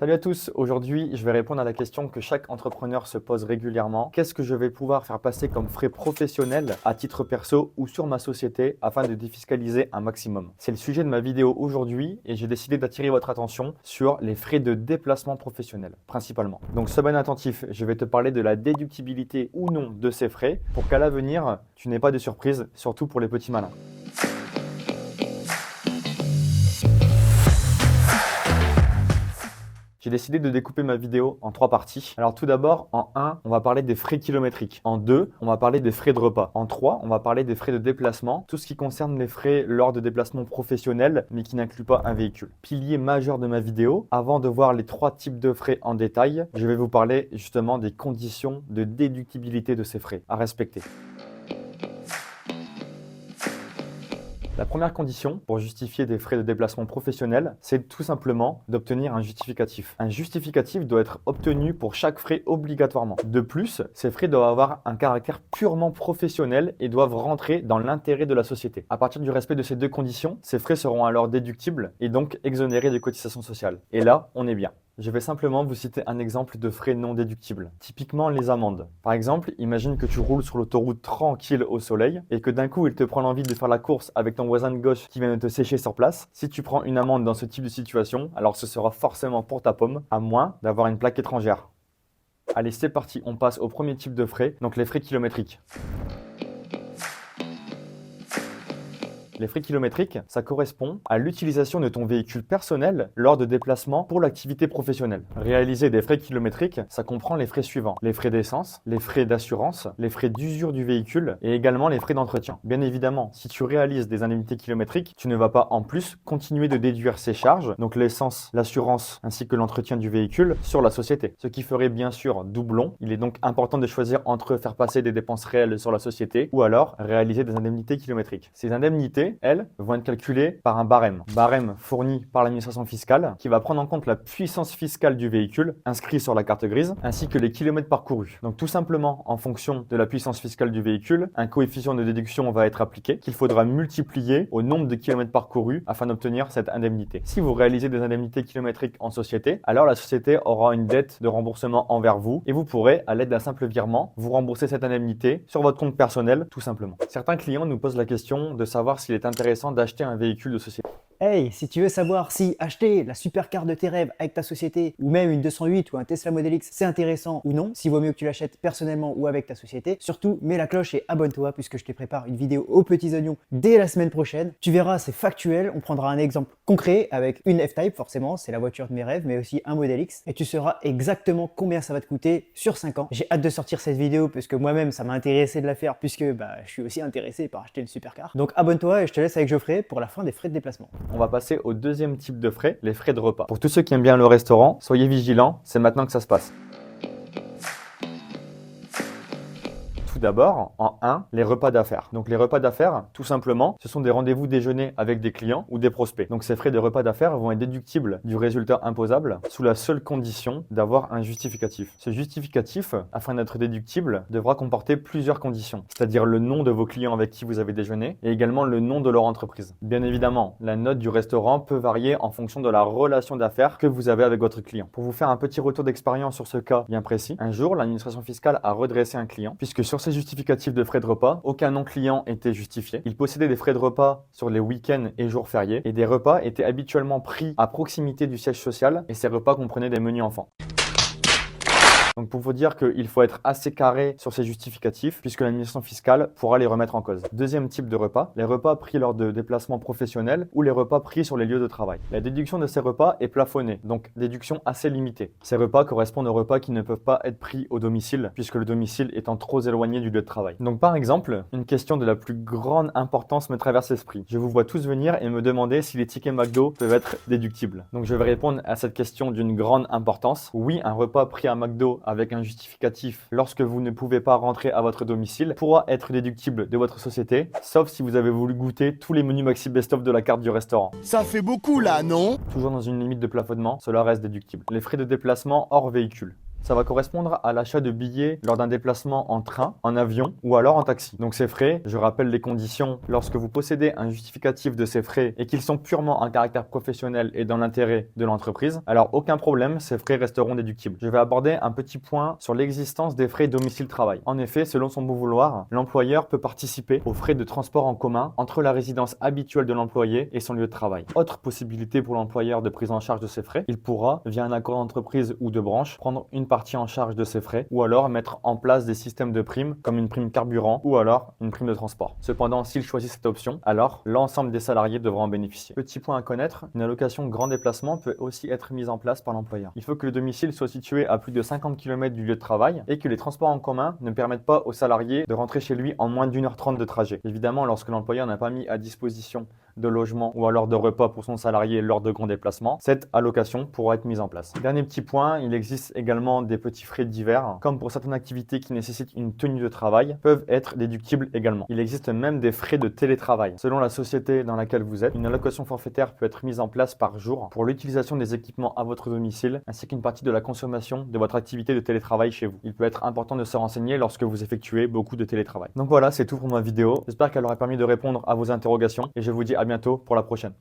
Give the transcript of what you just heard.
Salut à tous, aujourd'hui je vais répondre à la question que chaque entrepreneur se pose régulièrement. Qu'est-ce que je vais pouvoir faire passer comme frais professionnels à titre perso ou sur ma société afin de défiscaliser un maximum? C'est le sujet de ma vidéo aujourd'hui et j'ai décidé d'attirer votre attention sur les frais de déplacement professionnel principalement. Donc sois bien attentif, je vais te parler de la déductibilité ou non de ces frais pour qu'à l'avenir tu n'aies pas de surprises, surtout pour les petits malins. J'ai décidé de découper ma vidéo en 3 parties. Alors tout d'abord, en 1, on va parler des frais kilométriques. En 2, on va parler des frais de repas. En 3, on va parler des frais de déplacement, tout ce qui concerne les frais lors de déplacements professionnels, mais qui n'inclut pas un véhicule. Pilier majeur de ma vidéo, avant de voir les 3 types de frais en détail, je vais vous parler justement des conditions de déductibilité de ces frais à respecter. La première condition pour justifier des frais de déplacement professionnel, c'est tout simplement d'obtenir un justificatif. Un justificatif doit être obtenu pour chaque frais obligatoirement. De plus, ces frais doivent avoir un caractère purement professionnel et doivent rentrer dans l'intérêt de la société. À partir du respect de ces deux conditions, ces frais seront alors déductibles et donc exonérés des cotisations sociales. Et là, on est bien. Je vais simplement vous citer un exemple de frais non déductibles. Typiquement les amendes. Par exemple, imagine que tu roules sur l'autoroute tranquille au soleil et que d'un coup il te prend l'envie de faire la course avec ton voisin de gauche qui vient de te sécher sur place. Si tu prends une amende dans ce type de situation, alors ce sera forcément pour ta pomme, à moins d'avoir une plaque étrangère. Allez, c'est parti, on passe au premier type de frais, donc les frais kilométriques. Les frais kilométriques, ça correspond à l'utilisation de ton véhicule personnel lors de déplacements pour l'activité professionnelle. Réaliser des frais kilométriques, ça comprend les frais suivants. Les frais d'essence, les frais d'assurance, les frais d'usure du véhicule et également les frais d'entretien. Bien évidemment, si tu réalises des indemnités kilométriques, tu ne vas pas en plus continuer de déduire ces charges, donc l'essence, l'assurance ainsi que l'entretien du véhicule, sur la société. Ce qui ferait bien sûr doublon. Il est donc important de choisir entre faire passer des dépenses réelles sur la société ou alors réaliser des indemnités kilométriques. Ces indemnités, elles, vont être calculées par un barème. Barème fourni par l'administration fiscale qui va prendre en compte la puissance fiscale du véhicule inscrit sur la carte grise ainsi que les kilomètres parcourus. Donc tout simplement, en fonction de la puissance fiscale du véhicule, un coefficient de déduction va être appliqué qu'il faudra multiplier au nombre de kilomètres parcourus afin d'obtenir cette indemnité. Si vous réalisez des indemnités kilométriques en société, alors la société aura une dette de remboursement envers vous et vous pourrez, à l'aide d'un simple virement, vous rembourser cette indemnité sur votre compte personnel tout simplement. Certains clients nous posent la question de savoir s'il est intéressant d'acheter un véhicule de société. Hey, si tu veux savoir si acheter la supercar de tes rêves avec ta société ou même une 208 ou un Tesla Model X c'est intéressant ou non, s'il vaut mieux que tu l'achètes personnellement ou avec ta société, surtout mets la cloche et abonne-toi puisque je te prépare une vidéo aux petits oignons dès la semaine prochaine. Tu verras, c'est factuel, on prendra un exemple concret avec une F-Type forcément, c'est la voiture de mes rêves, mais aussi un Model X et tu sauras exactement combien ça va te coûter sur 5 ans. J'ai hâte de sortir cette vidéo parce que moi-même ça m'a intéressé de la faire puisque je suis aussi intéressé par acheter une supercar. Donc abonne-toi et je te laisse avec Geoffrey pour la fin des frais de déplacement. On va passer au deuxième type de frais, les frais de repas. Pour tous ceux qui aiment bien le restaurant, soyez vigilants, c'est maintenant que ça se passe. Tout d'abord, en 1, les repas d'affaires. Donc les repas d'affaires, tout simplement, ce sont des rendez-vous déjeuner avec des clients ou des prospects. Donc ces frais de repas d'affaires vont être déductibles du résultat imposable sous la seule condition d'avoir un justificatif. Ce justificatif, afin d'être déductible, devra comporter plusieurs conditions, c'est-à-dire le nom de vos clients avec qui vous avez déjeuné et également le nom de leur entreprise. Bien évidemment, la note du restaurant peut varier en fonction de la relation d'affaires que vous avez avec votre client. Pour vous faire un petit retour d'expérience sur ce cas bien précis, un jour, l'administration fiscale a redressé un client puisque sur ces justificatifs de frais de repas, aucun nom client était justifié. Il possédait des frais de repas sur les week-ends et jours fériés et des repas étaient habituellement pris à proximité du siège social et ces repas comprenaient des menus enfants. Donc pour vous dire qu'il faut être assez carré sur ces justificatifs puisque l'administration fiscale pourra les remettre en cause. Deuxième type de repas, les repas pris lors de déplacements professionnels ou les repas pris sur les lieux de travail. La déduction de ces repas est plafonnée, donc déduction assez limitée. Ces repas correspondent aux repas qui ne peuvent pas être pris au domicile puisque le domicile étant trop éloigné du lieu de travail. Donc par exemple, une question de la plus grande importance me traverse l'esprit. Je vous vois tous venir et me demander si les tickets McDo peuvent être déductibles. Donc je vais répondre à cette question d'une grande importance. Oui, un repas pris à McDo avec un justificatif lorsque vous ne pouvez pas rentrer à votre domicile pourra être déductible de votre société, sauf si vous avez voulu goûter tous les menus Maxi Best-of de la carte du restaurant. Ça fait beaucoup là, non? Toujours dans une limite de plafonnement, cela reste déductible. Les frais de déplacement hors véhicule. Ça va correspondre à l'achat de billets lors d'un déplacement en train, en avion ou alors en taxi. Donc ces frais, je rappelle les conditions, lorsque vous possédez un justificatif de ces frais et qu'ils sont purement en caractère professionnel et dans l'intérêt de l'entreprise, alors aucun problème, ces frais resteront déductibles. Je vais aborder un petit point sur l'existence des frais domicile-travail. En effet, selon son bon vouloir, l'employeur peut participer aux frais de transport en commun entre la résidence habituelle de l'employé et son lieu de travail. Autre possibilité pour l'employeur de prise en charge de ces frais, il pourra, via un accord d'entreprise ou de branche, prendre une partie en charge de ces frais ou alors mettre en place des systèmes de primes comme une prime carburant ou alors une prime de transport. Cependant, s'il choisit cette option, alors l'ensemble des salariés devront en bénéficier. Petit point à connaître, une allocation grand déplacement peut aussi être mise en place par l'employeur. Il faut que le domicile soit situé à plus de 50 km du lieu de travail et que les transports en commun ne permettent pas au salarié de rentrer chez lui en moins d'1h30 de trajet. Évidemment, lorsque l'employeur n'a pas mis à disposition de logement ou alors de repas pour son salarié lors de grands déplacements, cette allocation pourra être mise en place. Dernier petit point, il existe également des petits frais divers, comme pour certaines activités qui nécessitent une tenue de travail, peuvent être déductibles également. Il existe même des frais de télétravail. Selon la société dans laquelle vous êtes, une allocation forfaitaire peut être mise en place par jour pour l'utilisation des équipements à votre domicile, ainsi qu'une partie de la consommation de votre activité de télétravail chez vous. Il peut être important de se renseigner lorsque vous effectuez beaucoup de télétravail. Donc voilà, c'est tout pour ma vidéo. J'espère qu'elle aura permis de répondre à vos interrogations et je vous dis à bientôt pour la prochaine.